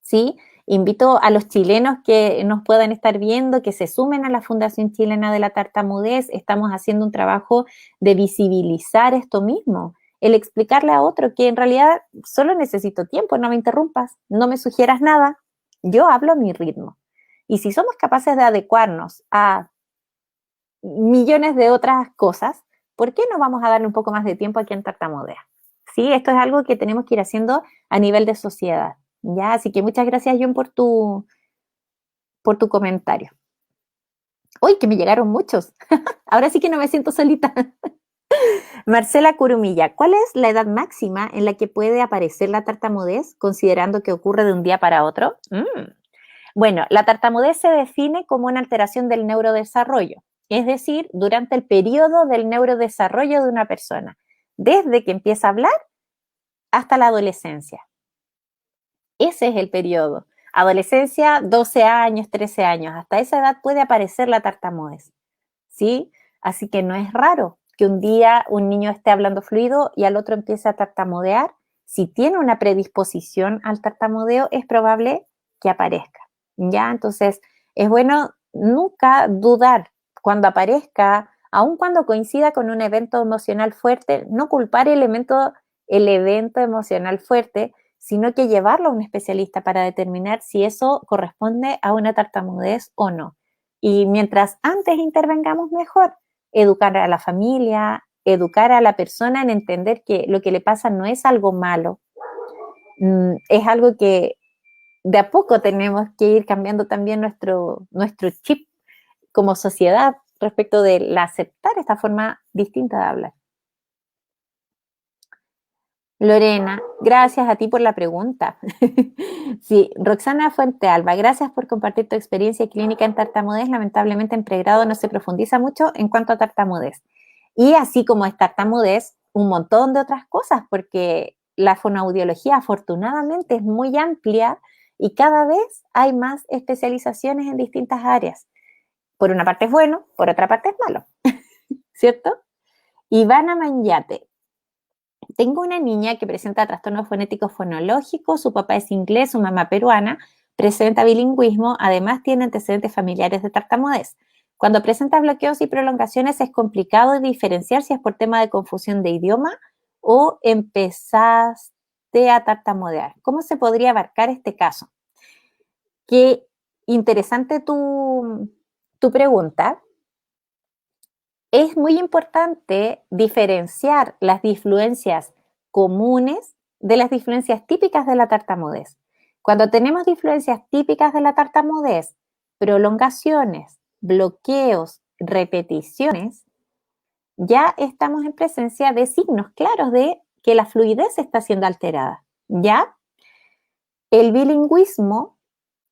Speaker 1: ¿sí? Invito a los chilenos que nos puedan estar viendo, que se sumen a la Fundación Chilena de la Tartamudez. Estamos haciendo un trabajo de visibilizar esto mismo, el explicarle a otro que en realidad solo necesito tiempo, no me interrumpas, no me sugieras nada, yo hablo a mi ritmo. Y si somos capaces de adecuarnos a millones de otras cosas, ¿por qué no vamos a darle un poco más de tiempo aquí en Tartamudea? Sí, esto es algo que tenemos que ir haciendo a nivel de sociedad, ¿ya? Así que muchas gracias, John, por tu comentario. ¡Uy, que me llegaron muchos! Ahora sí que no me siento solita. Marcela Curumilla, ¿cuál es la edad máxima en la que puede aparecer la tartamudez, considerando que ocurre de un día para otro? Bueno, la tartamudez se define como una alteración del neurodesarrollo, es decir, durante el periodo del neurodesarrollo de una persona, desde que empieza a hablar hasta la adolescencia. Ese es el periodo. Adolescencia, 12 años, 13 años. Hasta esa edad puede aparecer la tartamudez, ¿sí? Así que no es raro que un día un niño esté hablando fluido y al otro empiece a tartamudear. Si tiene una predisposición al tartamudeo, es probable que aparezca, ¿ya? Entonces, es bueno nunca dudar cuando aparezca, aun cuando coincida con un evento emocional fuerte, no culpar el evento emocional fuerte, sino que llevarlo a un especialista para determinar si eso corresponde a una tartamudez o no. Y mientras antes intervengamos mejor, educar a la familia, educar a la persona en entender que lo que le pasa no es algo malo, es algo que de a poco tenemos que ir cambiando también nuestro chip como sociedad respecto de la aceptar esta forma distinta de hablar. Lorena, gracias a ti por la pregunta. Sí, Roxana Fuentealba, gracias por compartir tu experiencia clínica en tartamudez. Lamentablemente en pregrado no se profundiza mucho en cuanto a tartamudez. Y así como es tartamudez, un montón de otras cosas, porque la fonoaudiología afortunadamente es muy amplia y cada vez hay más especializaciones en distintas áreas. Por una parte es bueno, por otra parte es malo, ¿cierto? Ivana Mañate, tengo una niña que presenta trastornos fonéticos fonológicos, su papá es inglés, su mamá peruana, presenta bilingüismo, además tiene antecedentes familiares de tartamudez. Cuando presenta bloqueos y prolongaciones es complicado diferenciar si es por tema de confusión de idioma o empezaste a tartamudear. ¿Cómo se podría abarcar este caso? Qué interesante tu pregunta. Es muy importante diferenciar las disfluencias comunes de las disfluencias típicas de la tartamudez. Cuando tenemos disfluencias típicas de la tartamudez, prolongaciones, bloqueos, repeticiones, ya estamos en presencia de signos claros de que la fluidez está siendo alterada. ¿Ya? El bilingüismo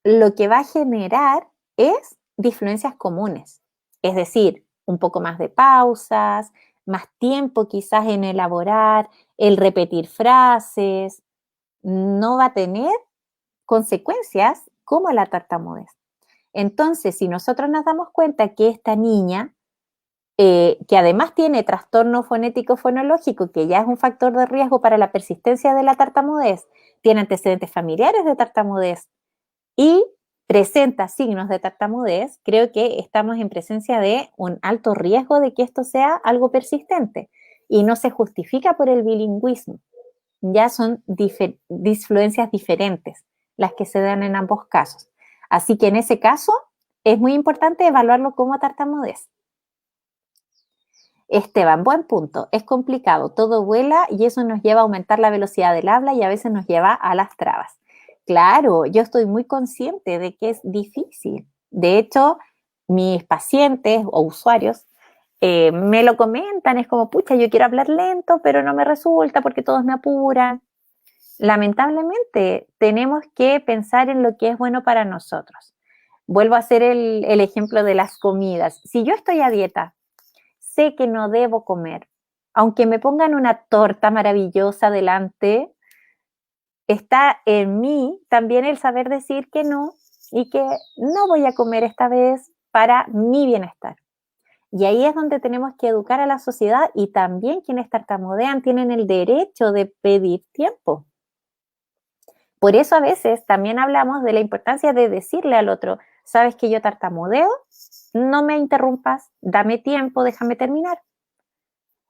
Speaker 1: lo que va a generar es disfluencias comunes, es decir, un poco más de pausas, más tiempo quizás en elaborar, el repetir frases, no va a tener consecuencias como la tartamudez. Entonces, si nosotros nos damos cuenta que esta niña, que además tiene trastorno fonético fonológico, que ya es un factor de riesgo para la persistencia de la tartamudez, tiene antecedentes familiares de tartamudez y presenta signos de tartamudez, creo que estamos en presencia de un alto riesgo de que esto sea algo persistente y no se justifica por el bilingüismo. Ya son disfluencias diferentes las que se dan en ambos casos. Así que en ese caso es muy importante evaluarlo como tartamudez. Esteban, buen punto. Es complicado, todo vuela y eso nos lleva a aumentar la velocidad del habla y a veces nos lleva a las trabas. Claro, yo estoy muy consciente de que es difícil. De hecho, mis pacientes o usuarios me lo comentan, es como, pucha, yo quiero hablar lento, pero no me resulta porque todos me apuran. Lamentablemente, tenemos que pensar en lo que es bueno para nosotros. Vuelvo a hacer el ejemplo de las comidas. Si yo estoy a dieta, sé que no debo comer, aunque me pongan una torta maravillosa delante, está en mí también el saber decir que no y que no voy a comer esta vez para mi bienestar. Y ahí es donde tenemos que educar a la sociedad y también quienes tartamudean tienen el derecho de pedir tiempo. Por eso a veces también hablamos de la importancia de decirle al otro, ¿sabes que yo tartamudeo? No me interrumpas, dame tiempo, déjame terminar.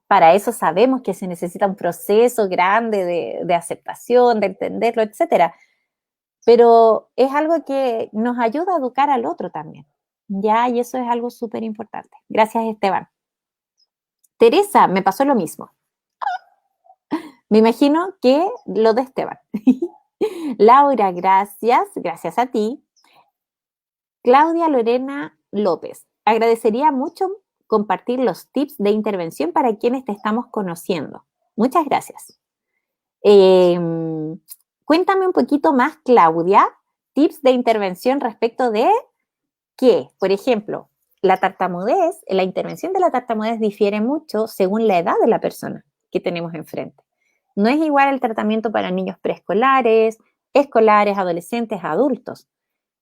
Speaker 1: Para eso sabemos que se necesita un proceso grande de aceptación, de entenderlo, etcétera. Pero es algo que nos ayuda a educar al otro también. Ya, y eso es algo súper importante. Gracias, Esteban. Teresa, me pasó lo mismo. Me imagino que lo de Esteban. Laura, gracias. Gracias a ti. Claudia Lorena López. Agradecería mucho compartir los tips de intervención para quienes te estamos conociendo. Muchas gracias. Cuéntame un poquito más, Claudia, tips de intervención respecto de que, por ejemplo, la tartamudez, la intervención de la tartamudez difiere mucho según la edad de la persona que tenemos enfrente. No es igual el tratamiento para niños preescolares, escolares, adolescentes, adultos,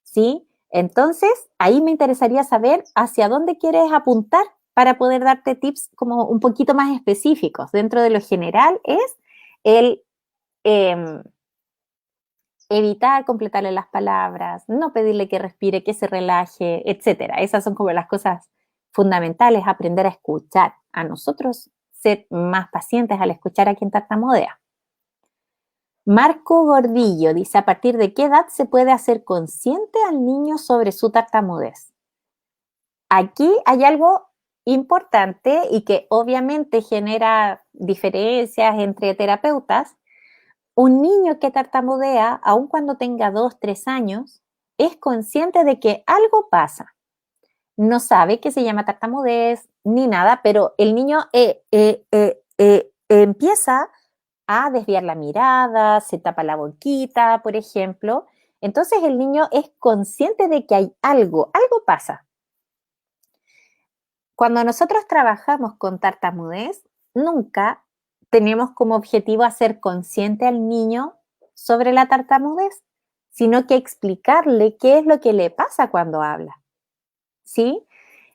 Speaker 1: ¿sí? Entonces, ahí me interesaría saber hacia dónde quieres apuntar para poder darte tips como un poquito más específicos. Dentro de lo general es el evitar completarle las palabras, no pedirle que respire, que se relaje, etcétera. Esas son como las cosas fundamentales, aprender a escuchar. A nosotros ser más pacientes al escuchar a quien tartamudea. Marco Gordillo dice, ¿a partir de qué edad se puede hacer consciente al niño sobre su tartamudez? Aquí hay algo importante y que obviamente genera diferencias entre terapeutas. Un niño que tartamudea, aun cuando tenga 2, 3 años, es consciente de que algo pasa. No sabe que se llama tartamudez ni nada, pero el niño empieza a desviar la mirada, se tapa la boquita, por ejemplo. Entonces el niño es consciente de que hay algo pasa. Cuando nosotros trabajamos con tartamudez, nunca tenemos como objetivo hacer consciente al niño sobre la tartamudez, sino que explicarle qué es lo que le pasa cuando habla, ¿sí?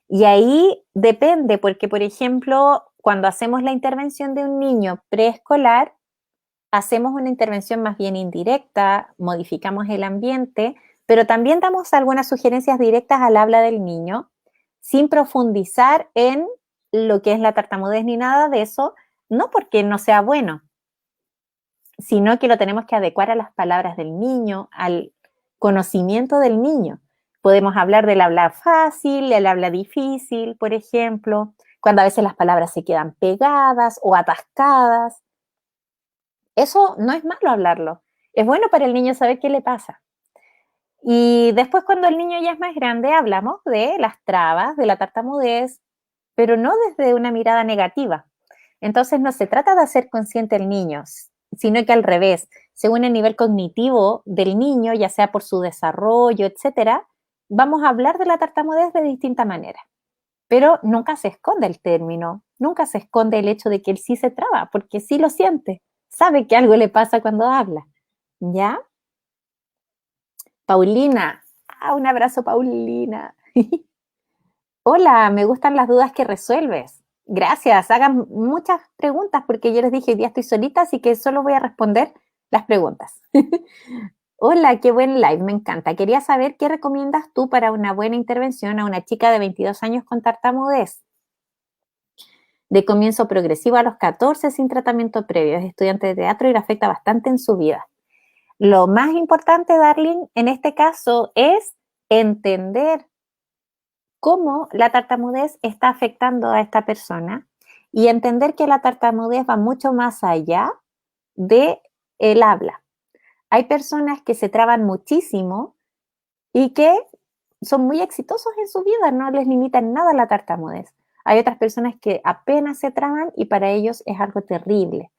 Speaker 1: Y ahí depende, porque por ejemplo, cuando hacemos la intervención de un niño preescolar, hacemos una intervención más bien indirecta, modificamos el ambiente, pero también damos algunas sugerencias directas al habla del niño, sin profundizar en lo que es la tartamudez ni nada de eso, no porque no sea bueno, sino que lo tenemos que adecuar a las palabras del niño, al conocimiento del niño. Podemos hablar del habla fácil, el habla difícil, por ejemplo, cuando a veces las palabras se quedan pegadas o atascadas. Eso no es malo hablarlo. Es bueno para el niño saber qué le pasa. Y después cuando el niño ya es más grande hablamos de las trabas, de la tartamudez, pero no desde una mirada negativa. Entonces no se trata de hacer consciente al niño, sino que al revés, según el nivel cognitivo del niño, ya sea por su desarrollo, etcétera, vamos a hablar de la tartamudez de distinta manera. Pero nunca se esconde el término, nunca se esconde el hecho de que él sí se traba, porque sí lo siente, sabe que algo le pasa cuando habla. ¿Ya? Paulina. Un abrazo, Paulina. Hola, me gustan las dudas que resuelves. Gracias, hagan muchas preguntas porque yo les dije, hoy día estoy solita, así que solo voy a responder las preguntas. Hola, qué buen live, me encanta. Quería saber qué recomiendas tú para una buena intervención a una chica de 22 años con tartamudez. De comienzo progresivo a los 14 sin tratamiento previo. Es estudiante de teatro y le afecta bastante en su vida. Lo más importante, Darling, en este caso es entender cómo la tartamudez está afectando a esta persona y entender que la tartamudez va mucho más allá de el habla. Hay personas que se traban muchísimo y que son muy exitosos en su vida, no les limita en nada la tartamudez. Hay otras personas que apenas se traban y para ellos es algo terrible.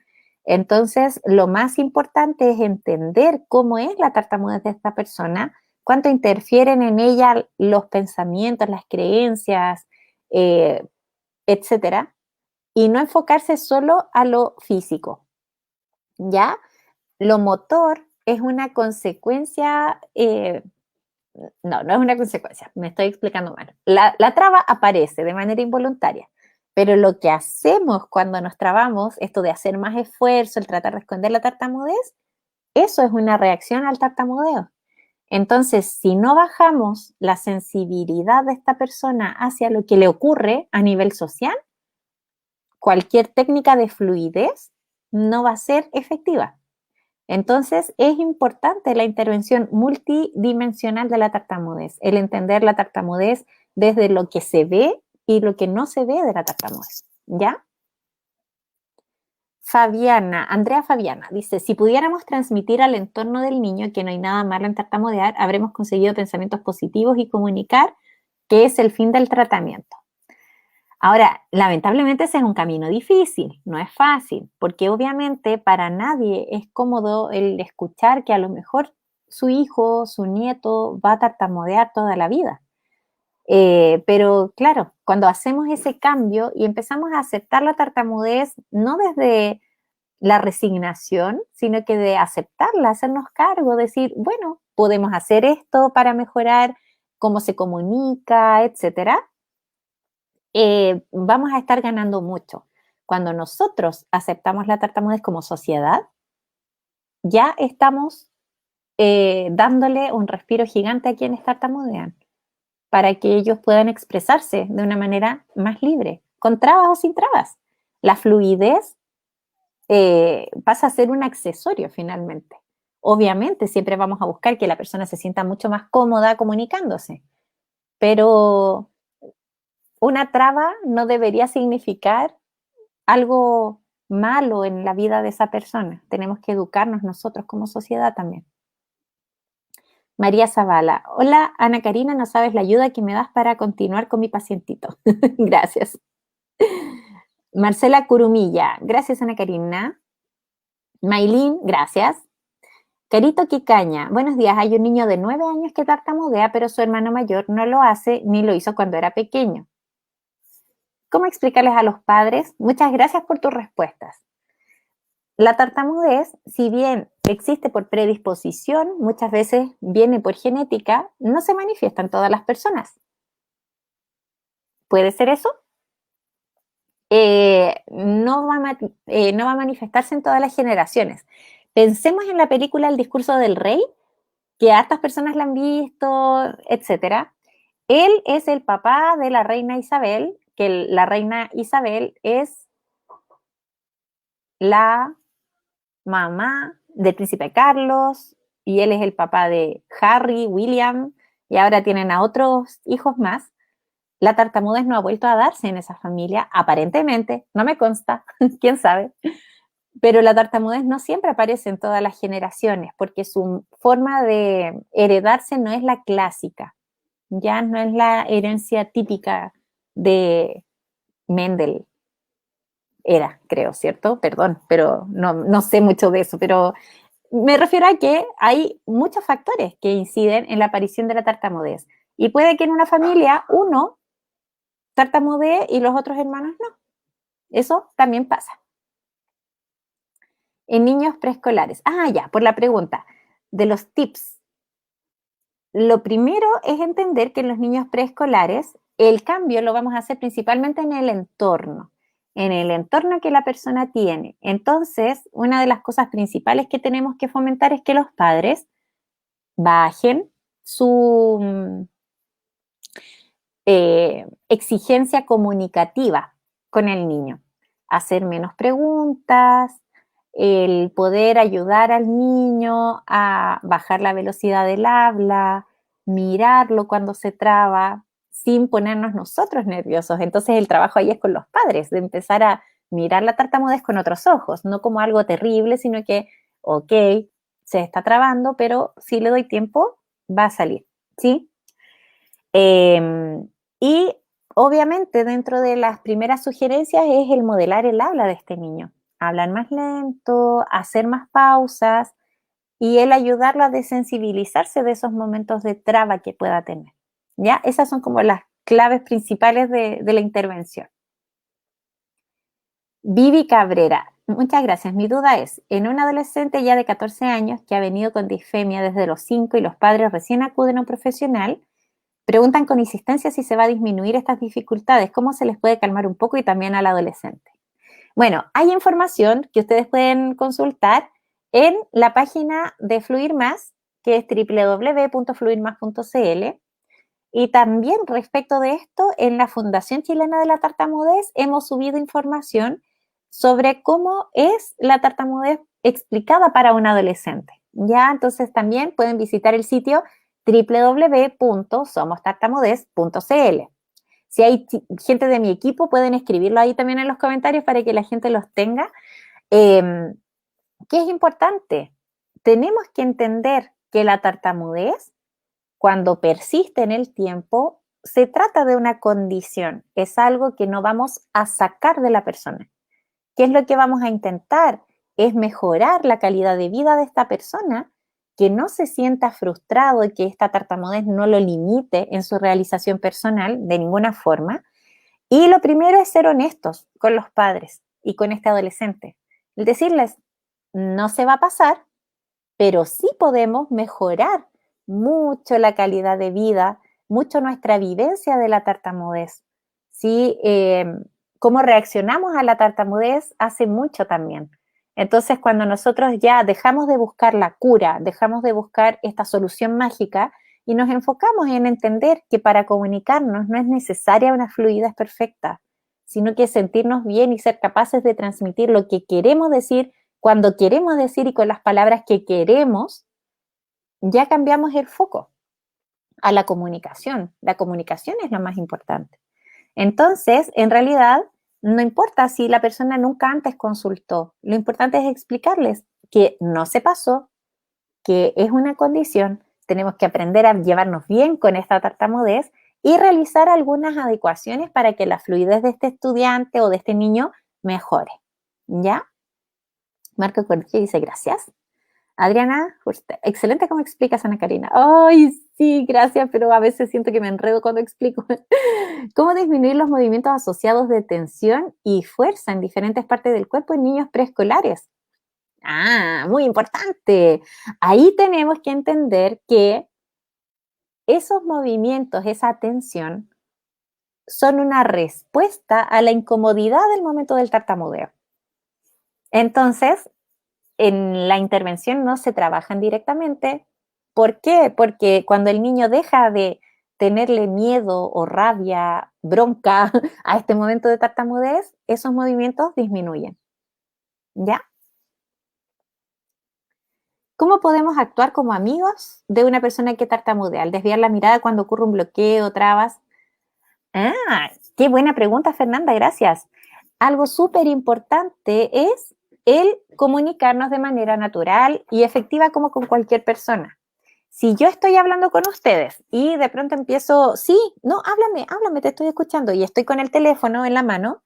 Speaker 1: Entonces, lo más importante es entender cómo es la tartamudez de esta persona, cuánto interfieren en ella los pensamientos, las creencias, etcétera, y no enfocarse solo a lo físico, ¿ya? Lo motor es una consecuencia, no es una consecuencia, me estoy explicando mal. La traba aparece de manera involuntaria, pero lo que hacemos cuando nos trabamos, esto de hacer más esfuerzo, el tratar de esconder la tartamudez, eso es una reacción al tartamudeo. Entonces, si no bajamos la sensibilidad de esta persona hacia lo que le ocurre a nivel social, cualquier técnica de fluidez no va a ser efectiva. Entonces, es importante la intervención multidimensional de la tartamudez, el entender la tartamudez desde lo que se ve y lo que no se ve de la tartamudez, ¿ya? Andrea Fabiana, dice, si pudiéramos transmitir al entorno del niño que no hay nada malo en tartamudear, habremos conseguido pensamientos positivos y comunicar que es el fin del tratamiento. Ahora, lamentablemente ese es un camino difícil, no es fácil, porque obviamente para nadie es cómodo el escuchar que a lo mejor su hijo, su nieto va a tartamudear toda la vida. Pero claro, cuando hacemos ese cambio y empezamos a aceptar la tartamudez, no desde la resignación, sino que de aceptarla, hacernos cargo, decir, bueno, podemos hacer esto para mejorar cómo se comunica, etcétera, vamos a estar ganando mucho. Cuando nosotros aceptamos la tartamudez como sociedad, ya estamos dándole un respiro gigante a quienes tartamudean, para que ellos puedan expresarse de una manera más libre, con trabas o sin trabas. La fluidez pasa a ser un accesorio finalmente. Obviamente siempre vamos a buscar que la persona se sienta mucho más cómoda comunicándose, pero una traba no debería significar algo malo en la vida de esa persona. Tenemos que educarnos nosotros como sociedad también. María Zavala, hola Ana Karina, no sabes la ayuda que me das para continuar con mi pacientito. Gracias. Marcela Curumilla, gracias Ana Karina. Maylin, gracias. Carito Quicaña, buenos días. Hay un niño de 9 años que tartamudea, pero su hermano mayor no lo hace ni lo hizo cuando era pequeño. ¿Cómo explicarles a los padres? Muchas gracias por tus respuestas. La tartamudez, si bien existe por predisposición, muchas veces viene por genética, no se manifiesta en todas las personas. ¿Puede ser eso? No va a manifestarse en todas las generaciones. Pensemos en la película El discurso del rey, que hartas personas la han visto, etcétera. Él es el papá de la reina Isabel, que la reina Isabel es la mamá del príncipe Carlos, y él es el papá de Harry, William, y ahora tienen a otros hijos más. La tartamudez no ha vuelto a darse en esa familia, aparentemente, no me consta, quién sabe, pero la tartamudez no siempre aparece en todas las generaciones, porque su forma de heredarse no es la clásica, ya no es la herencia típica de Mendel. Era, creo, ¿cierto? Perdón, pero no sé mucho de eso, pero me refiero a que hay muchos factores que inciden en la aparición de la tartamudez. Y puede que en una familia uno tartamudee y los otros hermanos no. Eso también pasa. En niños preescolares. Ya, por la pregunta de los tips. Lo primero es entender que en los niños preescolares el cambio lo vamos a hacer principalmente en el entorno que la persona tiene. Entonces, una de las cosas principales que tenemos que fomentar es que los padres bajen su exigencia comunicativa con el niño, hacer menos preguntas, el poder ayudar al niño a bajar la velocidad del habla, mirarlo cuando se traba, sin ponernos nosotros nerviosos. Entonces el trabajo ahí es con los padres, de empezar a mirar la tartamudez con otros ojos, no como algo terrible, sino que, ok, se está trabando, pero si le doy tiempo, va a salir, ¿sí? Y obviamente dentro de las primeras sugerencias es el modelar el habla de este niño. Hablar más lento, hacer más pausas y el ayudarlo a desensibilizarse de esos momentos de traba que pueda tener. ¿Ya? Esas son como las claves principales de la intervención. Vivi Cabrera, muchas gracias. Mi duda es, en un adolescente ya de 14 años que ha venido con disfemia desde los 5 y los padres recién acuden a un profesional, preguntan con insistencia si se va a disminuir estas dificultades, cómo se les puede calmar un poco y también al adolescente. Bueno, hay información que ustedes pueden consultar en la página de Fluir Más, que es www.fluirmas.cl. Y también respecto de esto, en la Fundación Chilena de la Tartamudez hemos subido información sobre cómo es la tartamudez explicada para un adolescente. Ya, entonces también pueden visitar el sitio www.somostartamudez.cl. Si hay gente de mi equipo, pueden escribirlo ahí también en los comentarios para que la gente los tenga. ¿Qué es importante? Tenemos que entender que la tartamudez, cuando persiste en el tiempo, se trata de una condición, es algo que no vamos a sacar de la persona. ¿Qué es lo que vamos a intentar? Es mejorar la calidad de vida de esta persona, que no se sienta frustrado y que esta tartamudez no lo limite en su realización personal de ninguna forma. Y lo primero es ser honestos con los padres y con este adolescente. El decirles, no se va a pasar, pero sí podemos mejorar mucho la calidad de vida, mucho nuestra vivencia de la tartamudez. ¿Sí? Cómo reaccionamos a la tartamudez hace mucho también. Entonces, cuando nosotros ya dejamos de buscar la cura, dejamos de buscar esta solución mágica y nos enfocamos en entender que para comunicarnos no es necesaria una fluidez perfecta, sino que sentirnos bien y ser capaces de transmitir lo que queremos decir cuando queremos decir y con las palabras que queremos, ya cambiamos el foco a la comunicación. La comunicación es lo más importante. Entonces, en realidad, no importa si la persona nunca antes consultó, lo importante es explicarles que no se pasó, que es una condición, tenemos que aprender a llevarnos bien con esta tartamudez y realizar algunas adecuaciones para que la fluidez de este estudiante o de este niño mejore. ¿Ya? Marco Cortés dice gracias. Adriana, excelente como explicas, Ana Karina. Ay, sí, gracias, pero a veces siento que me enredo cuando explico. ¿Cómo disminuir los movimientos asociados de tensión y fuerza en diferentes partes del cuerpo en niños preescolares? Ah, muy importante. Ahí tenemos que entender que esos movimientos, esa tensión, son una respuesta a la incomodidad del momento del tartamudeo. Entonces, en la intervención no se trabajan directamente. ¿Por qué? Porque cuando el niño deja de tenerle miedo o rabia, bronca a este momento de tartamudez, esos movimientos disminuyen. ¿Ya? ¿Cómo podemos actuar como amigos de una persona que tartamudea? Al desviar la mirada cuando ocurre un bloqueo, trabas. Ah, qué buena pregunta, Fernanda, gracias. Algo súper importante es el comunicarnos de manera natural y efectiva como con cualquier persona. Si yo estoy hablando con ustedes y de pronto empiezo, sí, no, háblame, te estoy escuchando y estoy con el teléfono en la mano,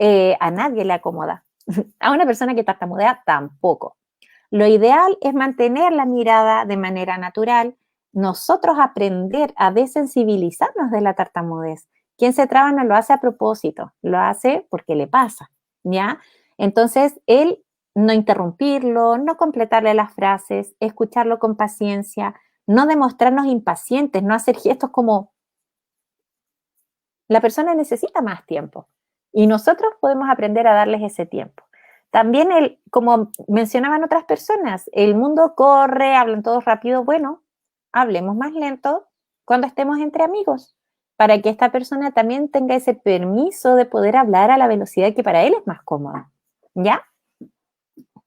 Speaker 1: a nadie le acomoda. A una persona que tartamudea tampoco. Lo ideal es mantener la mirada de manera natural, nosotros aprender a desensibilizarnos de la tartamudez. Quien se traba no lo hace a propósito, lo hace porque le pasa, ¿ya? Entonces, él no interrumpirlo, no completarle las frases, escucharlo con paciencia, no demostrarnos impacientes, no hacer gestos como la persona necesita más tiempo y nosotros podemos aprender a darles ese tiempo. También, como mencionaban otras personas, el mundo corre, hablan todos rápido. Bueno, hablemos más lento cuando estemos entre amigos, para que esta persona también tenga ese permiso de poder hablar a la velocidad que para él es más cómoda. ¿Ya?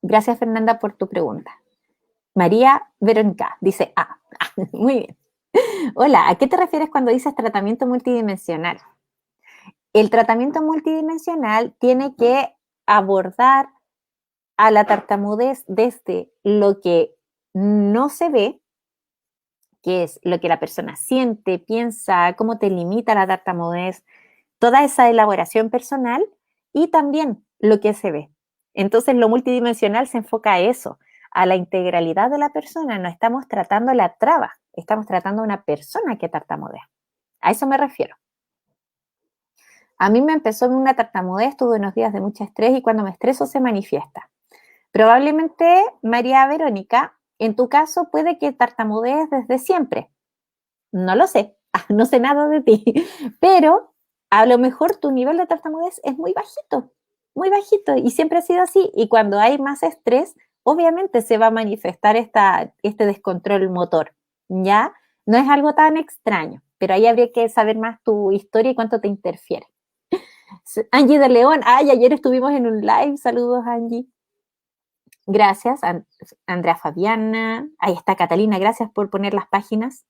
Speaker 1: Gracias, Fernanda, por tu pregunta. María Verónica dice, muy bien. Hola, ¿a qué te refieres cuando dices tratamiento multidimensional? El tratamiento multidimensional tiene que abordar a la tartamudez desde lo que no se ve, que es lo que la persona siente, piensa, cómo te limita la tartamudez, toda esa elaboración personal y también lo que se ve. Entonces, lo multidimensional se enfoca a eso, a la integralidad de la persona. No estamos tratando la traba, estamos tratando a una persona que tartamudea. A eso me refiero. A mí me empezó en una tartamudez, tuve unos días de mucho estrés y cuando me estreso se manifiesta. Probablemente, María Verónica, en tu caso puede que tartamudees desde siempre. No lo sé, no sé nada de ti, pero a lo mejor tu nivel de tartamudez es muy bajito y siempre ha sido así. Y cuando hay más estrés, obviamente se va a manifestar este descontrol motor, ¿ya? No es algo tan extraño, pero ahí habría que saber más tu historia y cuánto te interfiere. Angie de León, ay, ayer estuvimos en un live, saludos Angie. Gracias, Andrea Fabiana, ahí está Catalina, gracias por poner las páginas.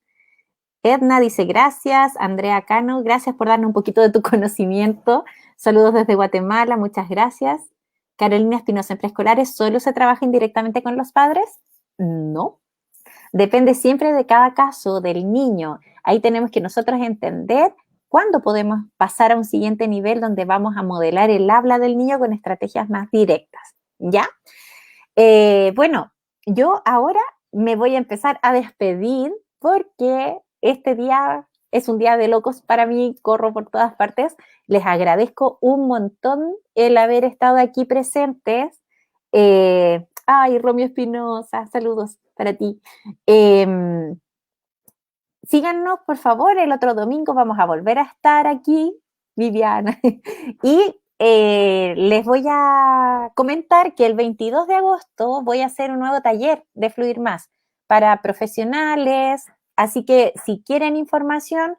Speaker 1: Edna dice gracias, Andrea Cano, gracias por darnos un poquito de tu conocimiento. Saludos desde Guatemala, muchas gracias. Carolina Espinosa, ¿en preescolares solo se trabaja indirectamente con los padres? No, depende siempre de cada caso del niño. Ahí tenemos que nosotros entender cuándo podemos pasar a un siguiente nivel donde vamos a modelar el habla del niño con estrategias más directas, ¿ya? Bueno, yo ahora me voy a empezar a despedir porque este día es un día de locos para mí, corro por todas partes. Les agradezco un montón el haber estado aquí presentes. Ay, Romeo Espinosa, saludos para ti. Síganos, por favor, el otro domingo vamos a volver a estar aquí, Viviana, y les voy a comentar que el 22 de agosto voy a hacer un nuevo taller de Fluir Más para profesionales, así que si quieren información,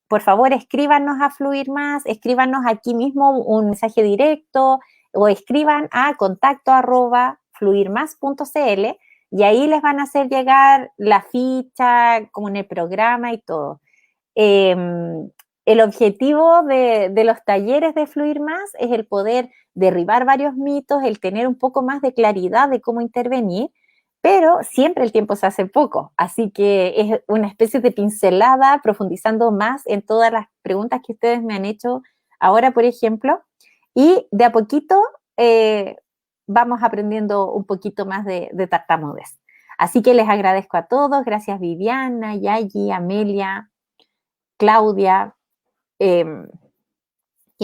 Speaker 1: por favor escríbanos a Fluir Más, escríbanos aquí mismo un mensaje directo o escriban a contacto@fluirmas.cl y ahí les van a hacer llegar la ficha, como en el programa y todo. El objetivo de los talleres de Fluir Más es el poder derribar varios mitos, el tener un poco más de claridad de cómo intervenir, pero siempre el tiempo se hace poco, así que es una especie de pincelada profundizando más en todas las preguntas que ustedes me han hecho ahora, por ejemplo, y de a poquito vamos aprendiendo un poquito más de tartamudez. Así que les agradezco a todos, gracias Viviana, Yayi, Amelia, Claudia, ¿quién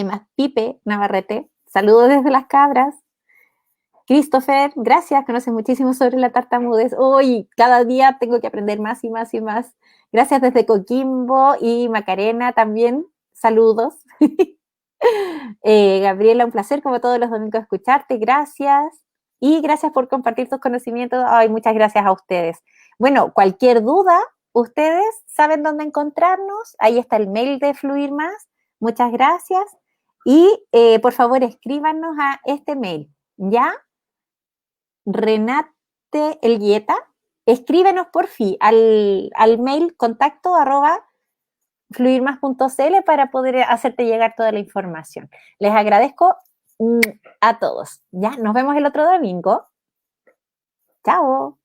Speaker 1: más? Pipe Navarrete, saludos desde Las Cabras. Christopher, gracias, conoces muchísimo sobre la tartamudez. Hoy, cada día tengo que aprender más y más y más. Gracias desde Coquimbo y Macarena también, saludos. Gabriela, un placer como todos los domingos escucharte, gracias. Y gracias por compartir tus conocimientos. Ay, muchas gracias a ustedes. Bueno, cualquier duda, ustedes saben dónde encontrarnos. Ahí está el mail de Fluir Más. Muchas gracias. Y por favor, escríbanos a este mail, ¿ya? Renate Elguieta, escríbenos por fin al mail contacto@fluirmas.cl para poder hacerte llegar toda la información. Les agradezco a todos. Ya, nos vemos el otro domingo. Chao.